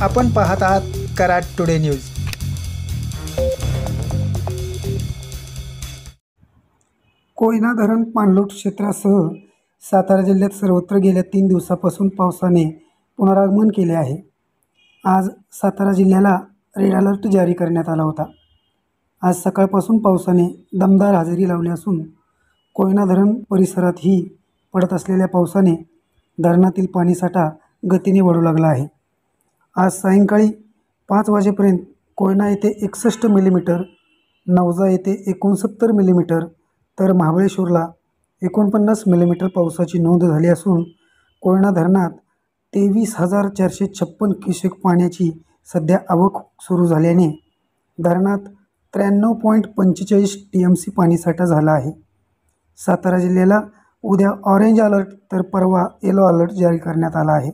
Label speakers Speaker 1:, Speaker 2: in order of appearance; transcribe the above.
Speaker 1: आपण पाहत आहात कराड टुडे न्यूज।
Speaker 2: कोयना धरण पाणलोट क्षेत्रासह सातारा जिल्ह्यात सर्वत्र गेल्या 3 दिवसापासून पावसाने पुनरागमन केले आहे। आज सातारा जिल्ह्याला रेड अलर्ट जारी करण्यात आला होता। आज सकाळपासून पावसाने दमदार हजेरी लावली असून कोयना धरण परिसरातही पडत असलेल्या पावसाने धरणातील पाणीसाठा गतीने वाढू लागला आहे। आज सायंकाळी 5 वाजेपर्यंत कोयना येथे 61 मिलीमीटर, नवजा येथे 69 मिलीमीटर तर महाबळेश्वरला 49 मिलीमीटर पावसाची नोंद झाली असून कोयना धरणात 23,456 क्युसेक पाण्याची सध्या आवक सुरू झाल्याने धरणात 93.45 TMC पाणीसाठा झाला आहे। सातारा जिल्ह्याला उद्या ऑरेंज अलर्ट तर परवा येलो अलर्ट जारी करण्यात आला आहे।